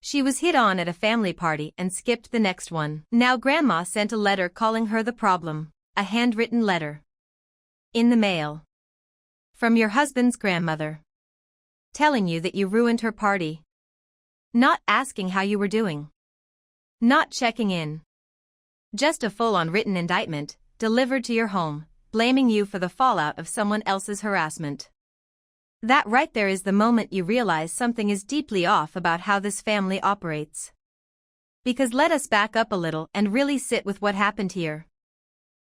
She was hit on at a family party and skipped the next one. Now Grandma sent a letter calling her the problem, a handwritten letter. In the mail. From your husband's grandmother. Telling you that you ruined her party. Not asking how you were doing. Not checking in. Just a full-on written indictment, delivered to your home, blaming you for the fallout of someone else's harassment. That right there is the moment you realize something is deeply off about how this family operates. Because let us back up a little and really sit with what happened here.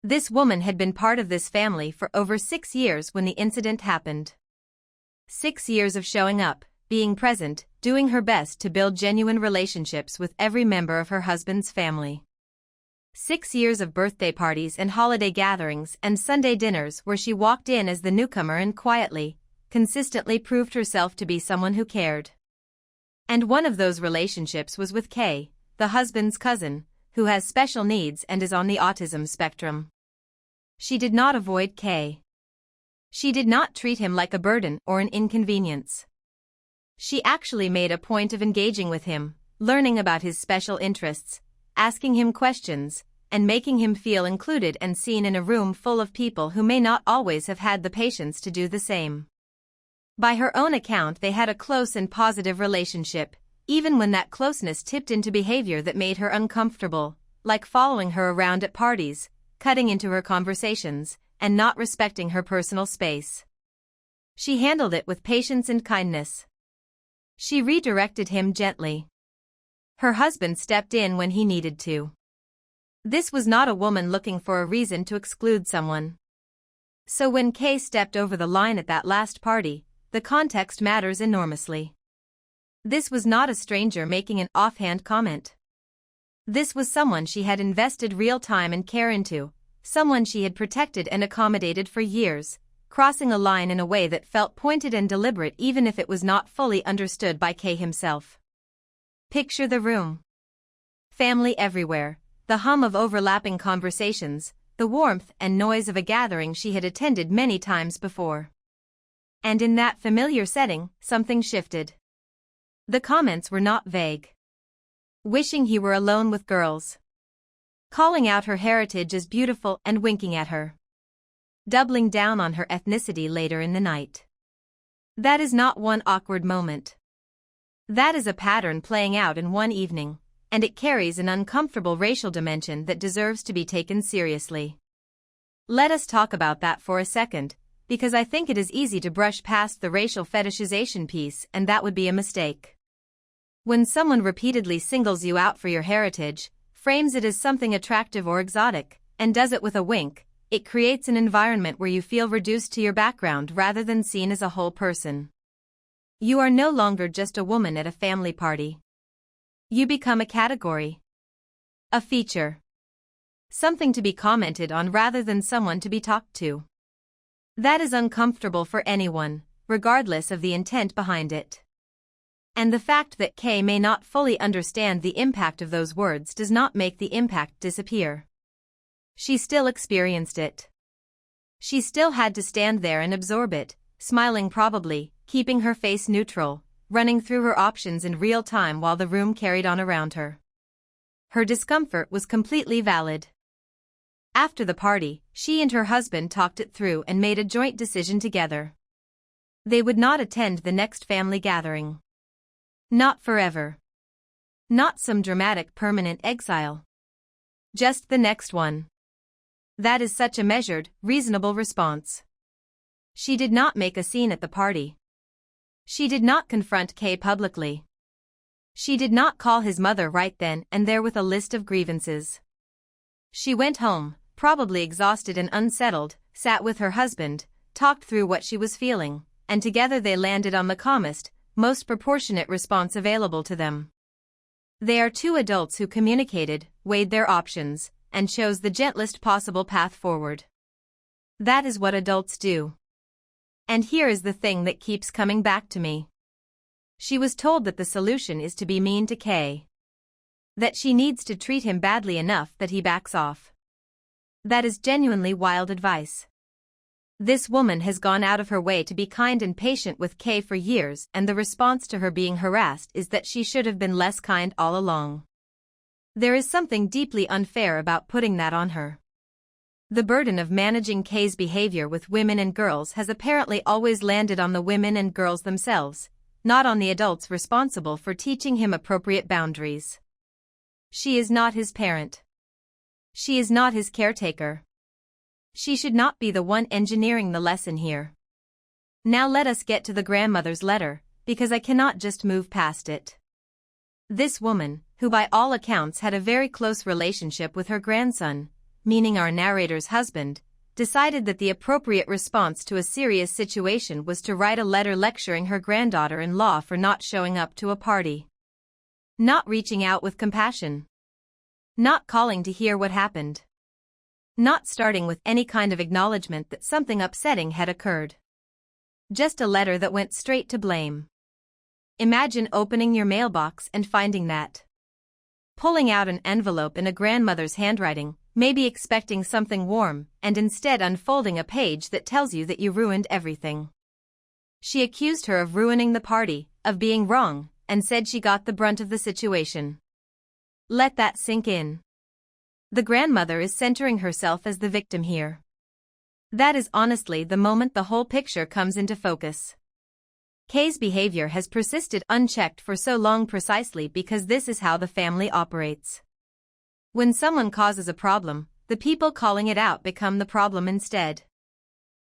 This woman had been part of this family for over 6 years when the incident happened. 6 years of showing up, being present, doing her best to build genuine relationships with every member of her husband's family. 6 years of birthday parties and holiday gatherings and Sunday dinners where she walked in as the newcomer and quietly, consistently proved herself to be someone who cared. And one of those relationships was with Kay, the husband's cousin, who has special needs and is on the autism spectrum. She did not avoid Kay. She did not treat him like a burden or an inconvenience. She actually made a point of engaging with him, learning about his special interests, asking him questions, and making him feel included and seen in a room full of people who may not always have had the patience to do the same. By her own account, they had a close and positive relationship, even when that closeness tipped into behavior that made her uncomfortable, like following her around at parties, cutting into her conversations, and not respecting her personal space. She handled it with patience and kindness. She redirected him gently. Her husband stepped in when he needed to. This was not a woman looking for a reason to exclude someone. So when Kay stepped over the line at that last party, the context matters enormously. This was not a stranger making an offhand comment. This was someone she had invested real time and care into, someone she had protected and accommodated for years, crossing a line in a way that felt pointed and deliberate even if it was not fully understood by Kay himself. Picture the room. Family everywhere, the hum of overlapping conversations, the warmth and noise of a gathering she had attended many times before. And in that familiar setting, something shifted. The comments were not vague. Wishing he were alone with girls. Calling out her heritage as beautiful and winking at her. Doubling down on her ethnicity later in the night. That is not one awkward moment. That is a pattern playing out in one evening, and it carries an uncomfortable racial dimension that deserves to be taken seriously. Let us talk about that for a second, because I think it is easy to brush past the racial fetishization piece, and that would be a mistake. When someone repeatedly singles you out for your heritage, frames it as something attractive or exotic, and does it with a wink, it creates an environment where you feel reduced to your background rather than seen as a whole person. You are no longer just a woman at a family party. You become a category. A feature. Something to be commented on rather than someone to be talked to. That is uncomfortable for anyone, regardless of the intent behind it. And the fact that Kay may not fully understand the impact of those words does not make the impact disappear. She still experienced it. She still had to stand there and absorb it, smiling probably, keeping her face neutral, running through her options in real time while the room carried on around her. Her discomfort was completely valid. After the party, she and her husband talked it through and made a joint decision together. They would not attend the next family gathering. Not forever. Not some dramatic permanent exile. Just the next one. That is such a measured, reasonable response. She did not make a scene at the party. She did not confront Kay publicly. She did not call his mother right then and there with a list of grievances. She went home, probably exhausted and unsettled, sat with her husband, talked through what she was feeling, and together they landed on the calmest, most proportionate response available to them. They are two adults who communicated, weighed their options, and chose the gentlest possible path forward. That is what adults do. And here is the thing that keeps coming back to me. She was told that the solution is to be mean to Kay. That she needs to treat him badly enough that he backs off. That is genuinely wild advice. This woman has gone out of her way to be kind and patient with Kay for years, and the response to her being harassed is that she should have been less kind all along. There is something deeply unfair about putting that on her. The burden of managing Kay's behavior with women and girls has apparently always landed on the women and girls themselves, not on the adults responsible for teaching him appropriate boundaries. She is not his parent. She is not his caretaker. She should not be the one engineering the lesson here. Now let us get to the grandmother's letter, because I cannot just move past it. This woman, who by all accounts had a very close relationship with her grandson, meaning our narrator's husband, decided that the appropriate response to a serious situation was to write a letter lecturing her granddaughter-in-law for not showing up to a party. Not reaching out with compassion. Not calling to hear what happened. Not starting with any kind of acknowledgement that something upsetting had occurred. Just a letter that went straight to blame. Imagine opening your mailbox and finding that. Pulling out an envelope in a grandmother's handwriting, maybe expecting something warm, and instead unfolding a page that tells you that you ruined everything. She accused her of ruining the party, of being wrong, and said she got the brunt of the situation. Let that sink in. The grandmother is centering herself as the victim here. That is honestly the moment the whole picture comes into focus. Kay's behavior has persisted unchecked for so long precisely because this is how the family operates. When someone causes a problem, the people calling it out become the problem instead.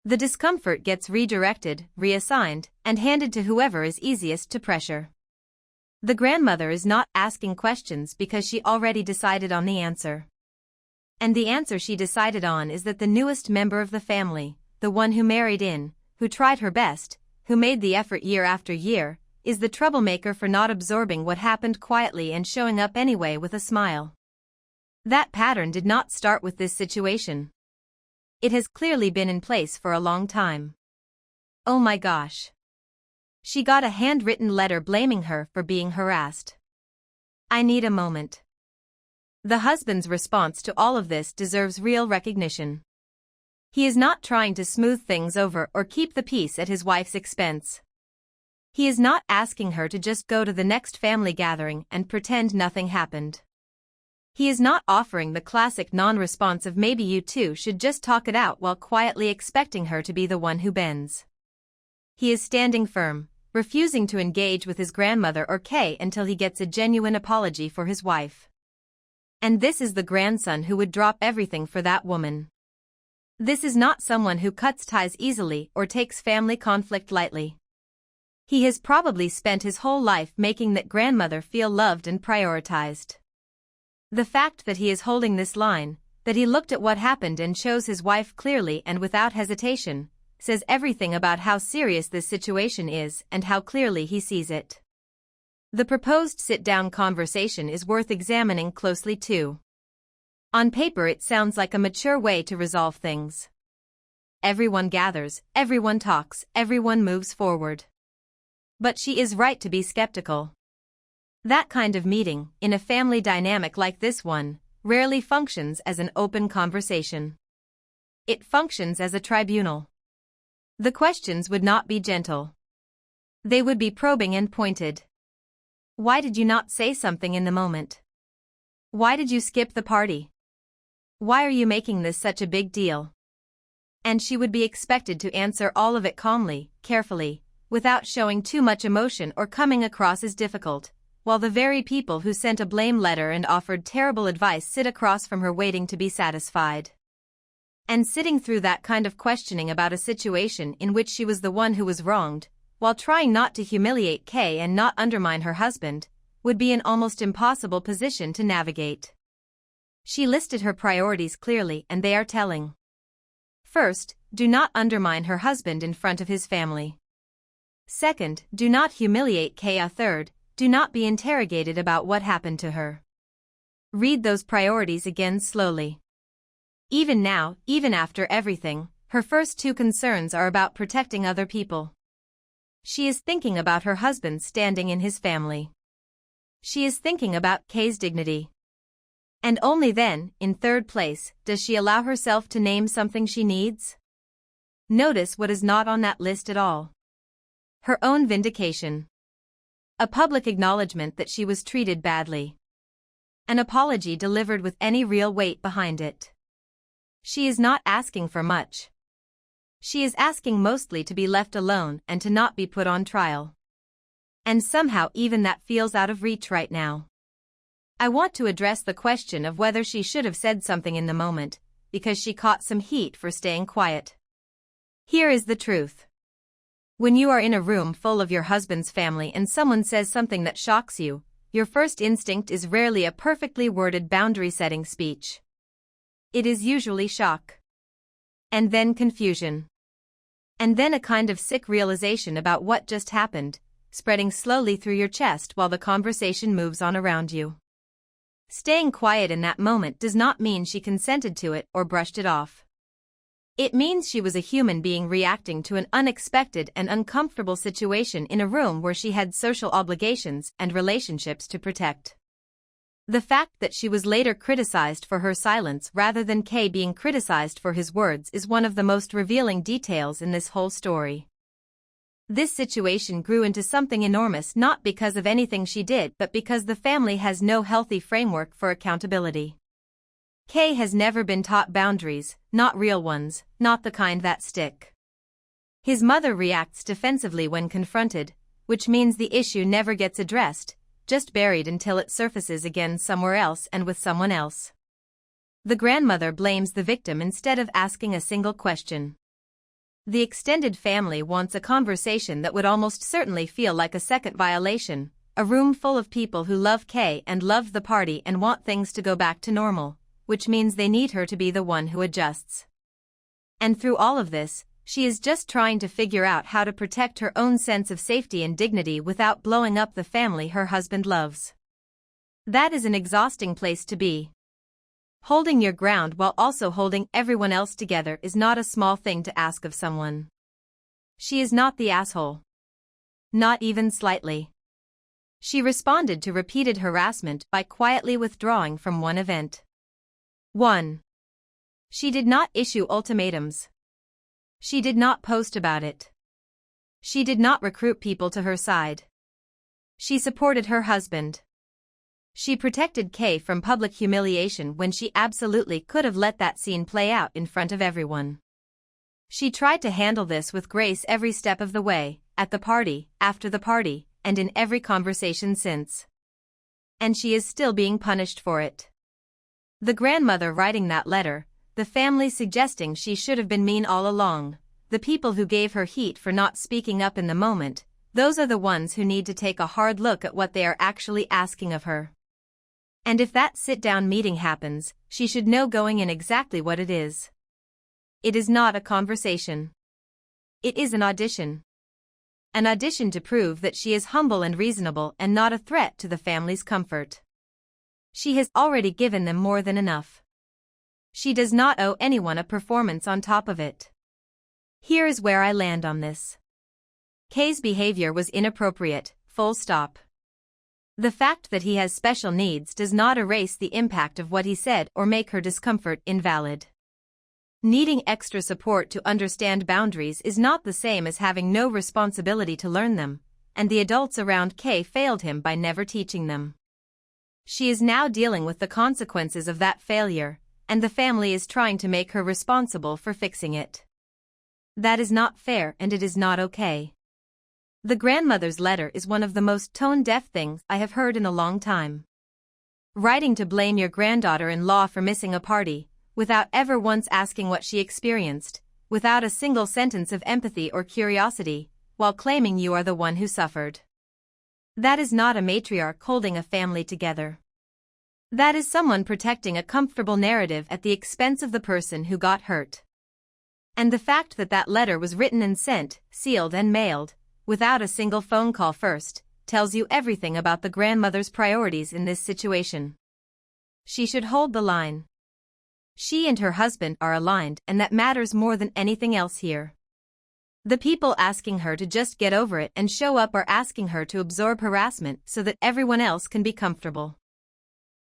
The discomfort gets redirected, reassigned, and handed to whoever is easiest to pressure. The grandmother is not asking questions because she already decided on the answer. And the answer she decided on is that the newest member of the family, the one who married in, who tried her best, who made the effort year after year, is the troublemaker for not absorbing what happened quietly and showing up anyway with a smile. That pattern did not start with this situation. It has clearly been in place for a long time. Oh my gosh. She got a handwritten letter blaming her for being harassed. I need a moment. The husband's response to all of this deserves real recognition. He is not trying to smooth things over or keep the peace at his wife's expense. He is not asking her to just go to the next family gathering and pretend nothing happened. He is not offering the classic non-responsive maybe you two should just talk it out while quietly expecting her to be the one who bends. He is standing firm, refusing to engage with his grandmother or Kay until he gets a genuine apology for his wife. And this is the grandson who would drop everything for that woman. This is not someone who cuts ties easily or takes family conflict lightly. He has probably spent his whole life making that grandmother feel loved and prioritized. The fact that he is holding this line, that he looked at what happened and chose his wife clearly and without hesitation, says everything about how serious this situation is and how clearly he sees it. The proposed sit-down conversation is worth examining closely too. On paper it sounds like a mature way to resolve things. Everyone gathers, everyone talks, everyone moves forward. But she is right to be skeptical. That kind of meeting, in a family dynamic like this one, rarely functions as an open conversation. It functions as a tribunal. The questions would not be gentle. They would be probing and pointed. Why did you not say something in the moment? Why did you skip the party? Why are you making this such a big deal? And she would be expected to answer all of it calmly, carefully, without showing too much emotion or coming across as difficult, while the very people who sent a blame letter and offered terrible advice sit across from her waiting to be satisfied. And sitting through that kind of questioning about a situation in which she was the one who was wronged, while trying not to humiliate Kay and not undermine her husband, would be an almost impossible position to navigate. She listed her priorities clearly and they are telling. First, do not undermine her husband in front of his family. Second, do not humiliate Kay. Third, do not be interrogated about what happened to her. Read those priorities again slowly. Even now, even after everything, her first two concerns are about protecting other people. She is thinking about her husband standing in his family. She is thinking about Kay's dignity. And only then, in third place, does she allow herself to name something she needs. Notice what is not on that list at all. Her own vindication. A public acknowledgement that she was treated badly. An apology delivered with any real weight behind it. She is not asking for much. She is asking mostly to be left alone and to not be put on trial. And somehow even that feels out of reach right now. I want to address the question of whether she should have said something in the moment, because she caught some heat for staying quiet. Here is the truth. When you are in a room full of your husband's family and someone says something that shocks you, your first instinct is rarely a perfectly worded boundary-setting speech. It is usually shock. And then confusion. And then a kind of sick realization about what just happened, spreading slowly through your chest while the conversation moves on around you. Staying quiet in that moment does not mean she consented to it or brushed it off. It means she was a human being reacting to an unexpected and uncomfortable situation in a room where she had social obligations and relationships to protect. The fact that she was later criticized for her silence rather than Kay being criticized for his words is one of the most revealing details in this whole story. This situation grew into something enormous not because of anything she did but because the family has no healthy framework for accountability. Kay has never been taught boundaries, not real ones, not the kind that stick. His mother reacts defensively when confronted, which means the issue never gets addressed, just buried until it surfaces again somewhere else and with someone else. The grandmother blames the victim instead of asking a single question. The extended family wants a conversation that would almost certainly feel like a second violation, a room full of people who love Kay and love the party and want things to go back to normal, which means they need her to be the one who adjusts. And through all of this, she is just trying to figure out how to protect her own sense of safety and dignity without blowing up the family her husband loves. That is an exhausting place to be. Holding your ground while also holding everyone else together is not a small thing to ask of someone. She is not the asshole. Not even slightly. She responded to repeated harassment by quietly withdrawing from one event. 1. She did not issue ultimatums. She did not post about it. She did not recruit people to her side. She supported her husband. She protected Kay from public humiliation when she absolutely could have let that scene play out in front of everyone. She tried to handle this with grace every step of the way, at the party, after the party, and in every conversation since. And she is still being punished for it. The grandmother writing that letter, the family suggesting she should have been mean all along, the people who gave her heat for not speaking up in the moment, those are the ones who need to take a hard look at what they are actually asking of her. And if that sit-down meeting happens, she should know going in exactly what it is. It is not a conversation. It is an audition. An audition to prove that she is humble and reasonable and not a threat to the family's comfort. She has already given them more than enough. She does not owe anyone a performance on top of it. Here is where I land on this. Kay's behavior was inappropriate, full stop. The fact that he has special needs does not erase the impact of what he said or make her discomfort invalid. Needing extra support to understand boundaries is not the same as having no responsibility to learn them, and the adults around Kay failed him by never teaching them. She is now dealing with the consequences of that failure, and the family is trying to make her responsible for fixing it. That is not fair and it is not okay. The grandmother's letter is one of the most tone-deaf things I have heard in a long time. Writing to blame your granddaughter-in-law for missing a party, without ever once asking what she experienced, without a single sentence of empathy or curiosity, while claiming you are the one who suffered. That is not a matriarch holding a family together. That is someone protecting a comfortable narrative at the expense of the person who got hurt. And the fact that that letter was written and sent, sealed and mailed, without a single phone call first, tells you everything about the grandmother's priorities in this situation. She should hold the line. She and her husband are aligned and that matters more than anything else here. The people asking her to just get over it and show up are asking her to absorb harassment so that everyone else can be comfortable.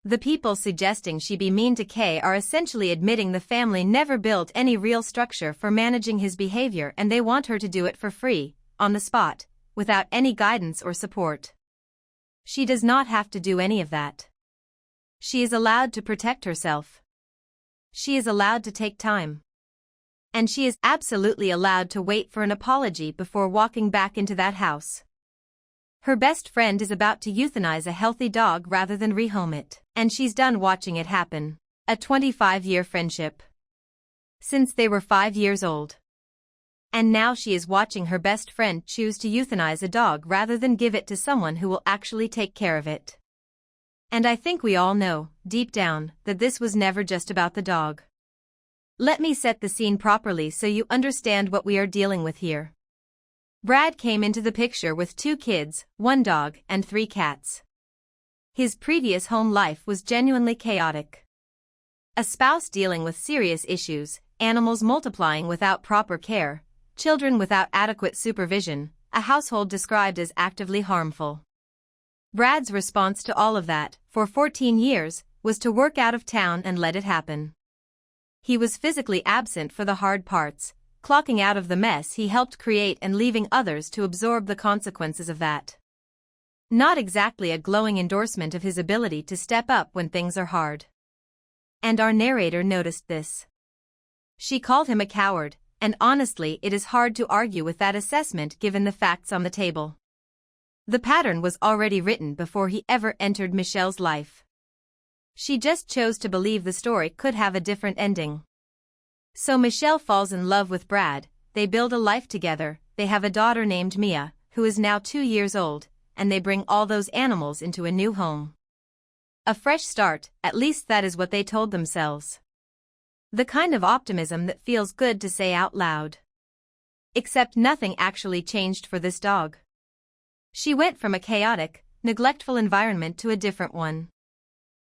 The people suggesting she be mean to Kay are essentially admitting the family never built any real structure for managing his behavior and they want her to do it for free, on the spot, without any guidance or support. She does not have to do any of that. She is allowed to protect herself. She is allowed to take time. And she is absolutely allowed to wait for an apology before walking back into that house. Her best friend is about to euthanize a healthy dog rather than rehome it, and she's done watching it happen. A 25-year friendship. Since they were 5 years old. And now she is watching her best friend choose to euthanize a dog rather than give it to someone who will actually take care of it. And I think we all know, deep down, that this was never just about the dog. Let me set the scene properly so you understand what we are dealing with here. Brad came into the picture with 2 kids, 1 dog, and 3 cats. His previous home life was genuinely chaotic. A spouse dealing with serious issues, animals multiplying without proper care, children without adequate supervision, a household described as actively harmful. Brad's response to all of that, for 14 years, was to work out of town and let it happen. He was physically absent for the hard parts, clocking out of the mess he helped create and leaving others to absorb the consequences of that. Not exactly a glowing endorsement of his ability to step up when things are hard. And our narrator noticed this. She called him a coward, and honestly it is hard to argue with that assessment given the facts on the table. The pattern was already written before he ever entered Michelle's life. She just chose to believe the story could have a different ending. So Michelle falls in love with Brad, they build a life together, they have a daughter named Mia, who is now 2 years old, and they bring all those animals into a new home. A fresh start, at least that is what they told themselves. The kind of optimism that feels good to say out loud. Except nothing actually changed for this dog. She went from a chaotic, neglectful environment to a different one.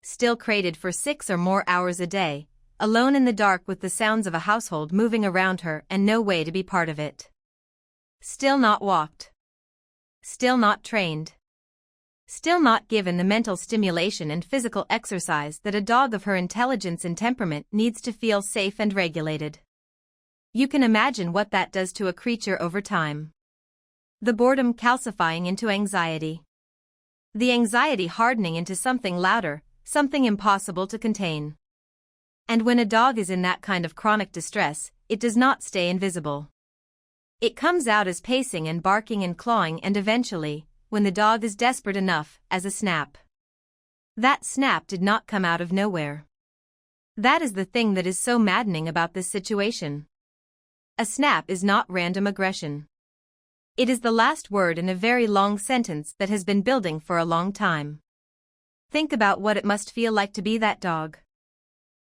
Still crated for 6 or more hours a day, alone in the dark with the sounds of a household moving around her and no way to be part of it. Still not walked. Still not trained. Still not given the mental stimulation and physical exercise that a dog of her intelligence and temperament needs to feel safe and regulated. You can imagine what that does to a creature over time. The boredom calcifying into anxiety. The anxiety hardening into something louder, something impossible to contain. And when a dog is in that kind of chronic distress, it does not stay invisible. It comes out as pacing and barking and clawing and eventually, when the dog is desperate enough, as a snap. That snap did not come out of nowhere. That is the thing that is so maddening about this situation. A snap is not random aggression. It is the last word in a very long sentence that has been building for a long time. Think about what it must feel like to be that dog.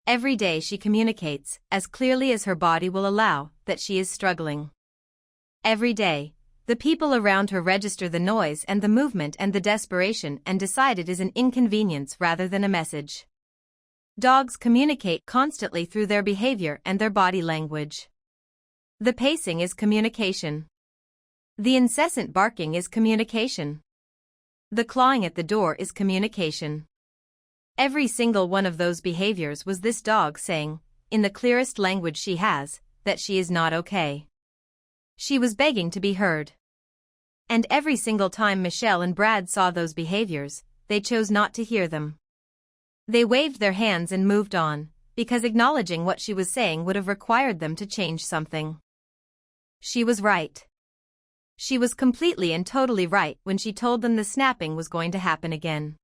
Every day she communicates, as clearly as her body will allow, that she is struggling. Every day, the people around her register the noise and the movement and the desperation and decide it is an inconvenience rather than a message. Dogs communicate constantly through their behavior and their body language. The pacing is communication. The incessant barking is communication. The clawing at the door is communication. Every single one of those behaviors was this dog saying, in the clearest language she has, that she is not okay. She was begging to be heard. And every single time Michelle and Brad saw those behaviors, they chose not to hear them. They waved their hands and moved on, because acknowledging what she was saying would have required them to change something. She was right. She was completely and totally right when she told them the snapping was going to happen again.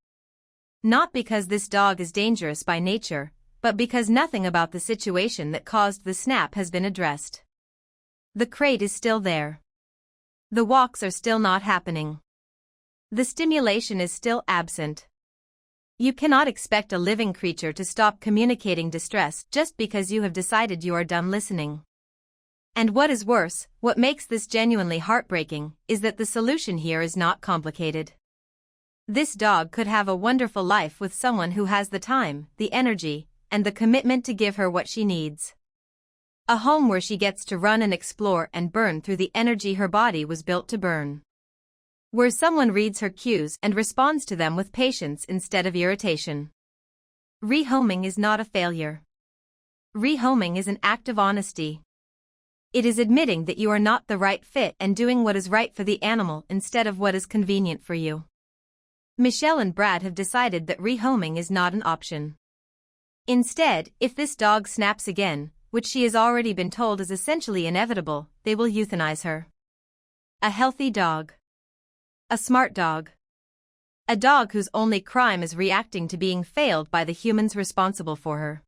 Not because this dog is dangerous by nature, but because nothing about the situation that caused the snap has been addressed. The crate is still there. The walks are still not happening. The stimulation is still absent. You cannot expect a living creature to stop communicating distress just because you have decided you are done listening. And what is worse, what makes this genuinely heartbreaking, is that the solution here is not complicated. This dog could have a wonderful life with someone who has the time, the energy, and the commitment to give her what she needs. A home where she gets to run and explore and burn through the energy her body was built to burn. Where someone reads her cues and responds to them with patience instead of irritation. Rehoming is not a failure. Rehoming is an act of honesty. It is admitting that you are not the right fit and doing what is right for the animal instead of what is convenient for you. Michelle and Brad have decided that rehoming is not an option. Instead, if this dog snaps again, which she has already been told is essentially inevitable, they will euthanize her. A healthy dog. A smart dog. A dog whose only crime is reacting to being failed by the humans responsible for her.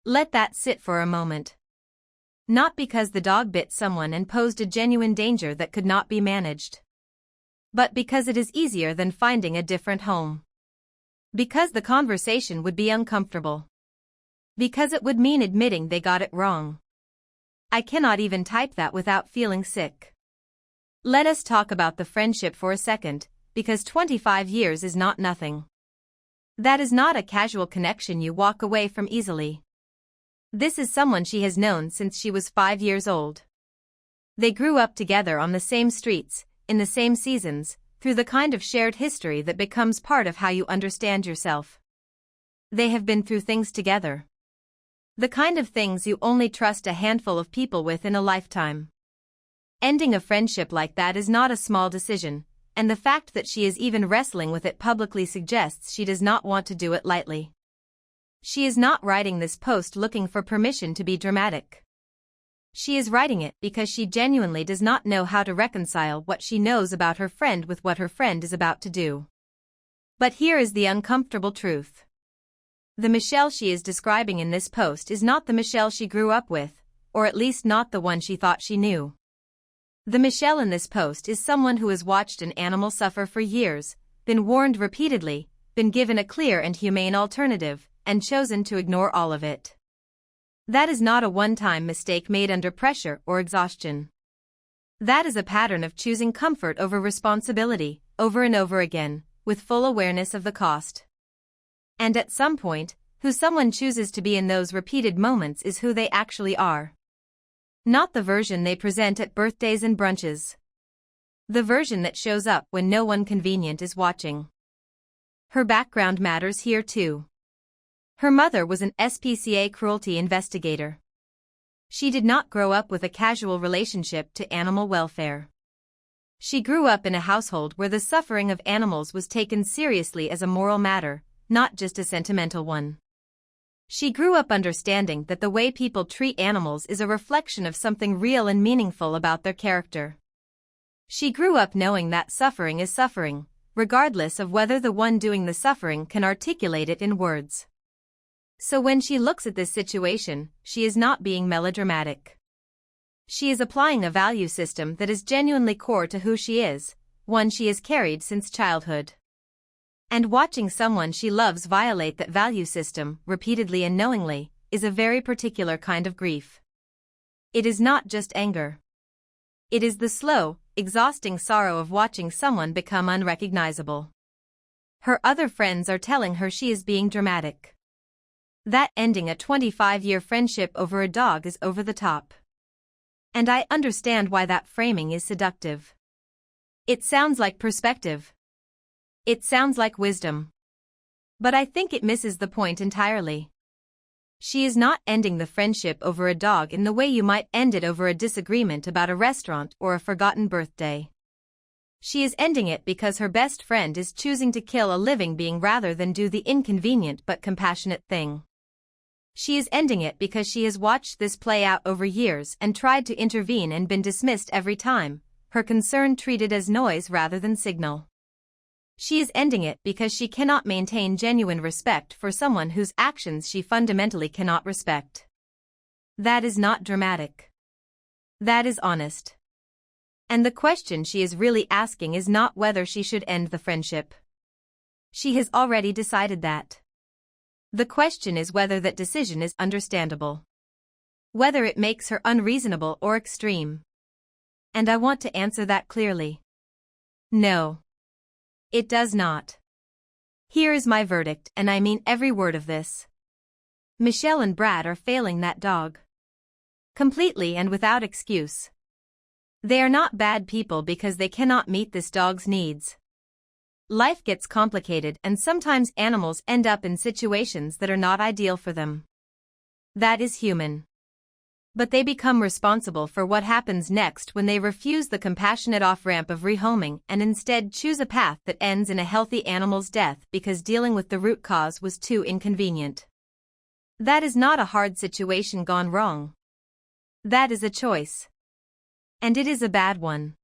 Let that sit for a moment. Not because the dog bit someone and posed a genuine danger that could not be managed. But because it is easier than finding a different home. Because the conversation would be uncomfortable. Because it would mean admitting they got it wrong. I cannot even type that without feeling sick. Let us talk about the friendship for a second, because 25 years is not nothing. That is not a casual connection you walk away from easily. This is someone she has known since she was 5 years old. They grew up together on the same streets, in the same seasons, through the kind of shared history that becomes part of how you understand yourself. They have been through things together. The kind of things you only trust a handful of people with in a lifetime. Ending a friendship like that is not a small decision, and the fact that she is even wrestling with it publicly suggests she does not want to do it lightly. She is not writing this post looking for permission to be dramatic. She is writing it because she genuinely does not know how to reconcile what she knows about her friend with what her friend is about to do. But here is the uncomfortable truth. The Michelle she is describing in this post is not the Michelle she grew up with, or at least not the one she thought she knew. The Michelle in this post is someone who has watched an animal suffer for years, been warned repeatedly, been given a clear and humane alternative, and chosen to ignore all of it. That is not a one-time mistake made under pressure or exhaustion. That is a pattern of choosing comfort over responsibility, over and over again, with full awareness of the cost. And at some point, who someone chooses to be in those repeated moments is who they actually are. Not the version they present at birthdays and brunches. The version that shows up when no one convenient is watching. Her background matters here too. Her mother was an SPCA cruelty investigator. She did not grow up with a casual relationship to animal welfare. She grew up in a household where the suffering of animals was taken seriously as a moral matter, not just a sentimental one. She grew up understanding that the way people treat animals is a reflection of something real and meaningful about their character. She grew up knowing that suffering is suffering, regardless of whether the one doing the suffering can articulate it in words. So when she looks at this situation, she is not being melodramatic. She is applying a value system that is genuinely core to who she is, one she has carried since childhood. And watching someone she loves violate that value system, repeatedly and knowingly, is a very particular kind of grief. It is not just anger. It is the slow, exhausting sorrow of watching someone become unrecognizable. Her other friends are telling her she is being dramatic. That ending a 25-year friendship over a dog is over the top. And I understand why that framing is seductive. It sounds like perspective. It sounds like wisdom. But I think it misses the point entirely. She is not ending the friendship over a dog in the way you might end it over a disagreement about a restaurant or a forgotten birthday. She is ending it because her best friend is choosing to kill a living being rather than do the inconvenient but compassionate thing. She is ending it because she has watched this play out over years and tried to intervene and been dismissed every time, her concern treated as noise rather than signal. She is ending it because she cannot maintain genuine respect for someone whose actions she fundamentally cannot respect. That is not dramatic. That is honest. And the question she is really asking is not whether she should end the friendship. She has already decided that. The question is whether that decision is understandable. Whether it makes her unreasonable or extreme. And I want to answer that clearly. No. It does not. Here is my verdict, and I mean every word of this. Michelle and Brad are failing that dog. Completely and without excuse. They are not bad people because they cannot meet this dog's needs. life gets complicated and sometimes animals end up in situations that are not ideal for them. That is human. But they become responsible for what happens next when they refuse the compassionate off-ramp of rehoming and instead choose a path that ends in a healthy animal's death because dealing with the root cause was too inconvenient. That is not a hard situation gone wrong. That is a choice. And it is a bad one.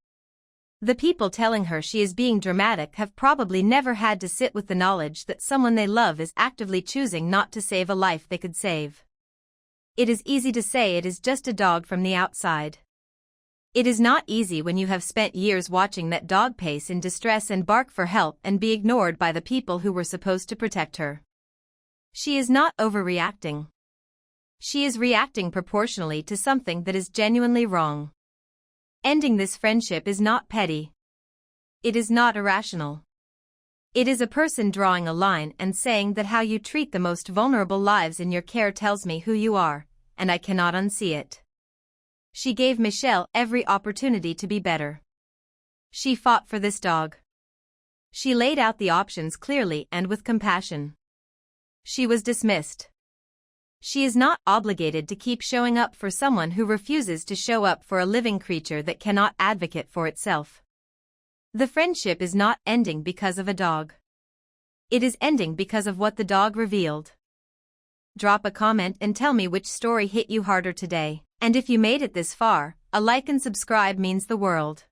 The people telling her she is being dramatic have probably never had to sit with the knowledge that someone they love is actively choosing not to save a life they could save. It is easy to say it is just a dog from the outside. It is not easy when you have spent years watching that dog pace in distress and bark for help and be ignored by the people who were supposed to protect her. She is not overreacting. She is reacting proportionally to something that is genuinely wrong. Ending this friendship is not petty. It is not irrational. It is a person drawing a line and saying that how you treat the most vulnerable lives in your care tells me who you are, and I cannot unsee it. She gave Michelle every opportunity to be better. She fought for this dog. She laid out the options clearly and with compassion. She was dismissed. She is not obligated to keep showing up for someone who refuses to show up for a living creature that cannot advocate for itself. The friendship is not ending because of a dog. It is ending because of what the dog revealed. Drop a comment and tell me which story hit you harder today. And if you made it this far, a like and subscribe means the world.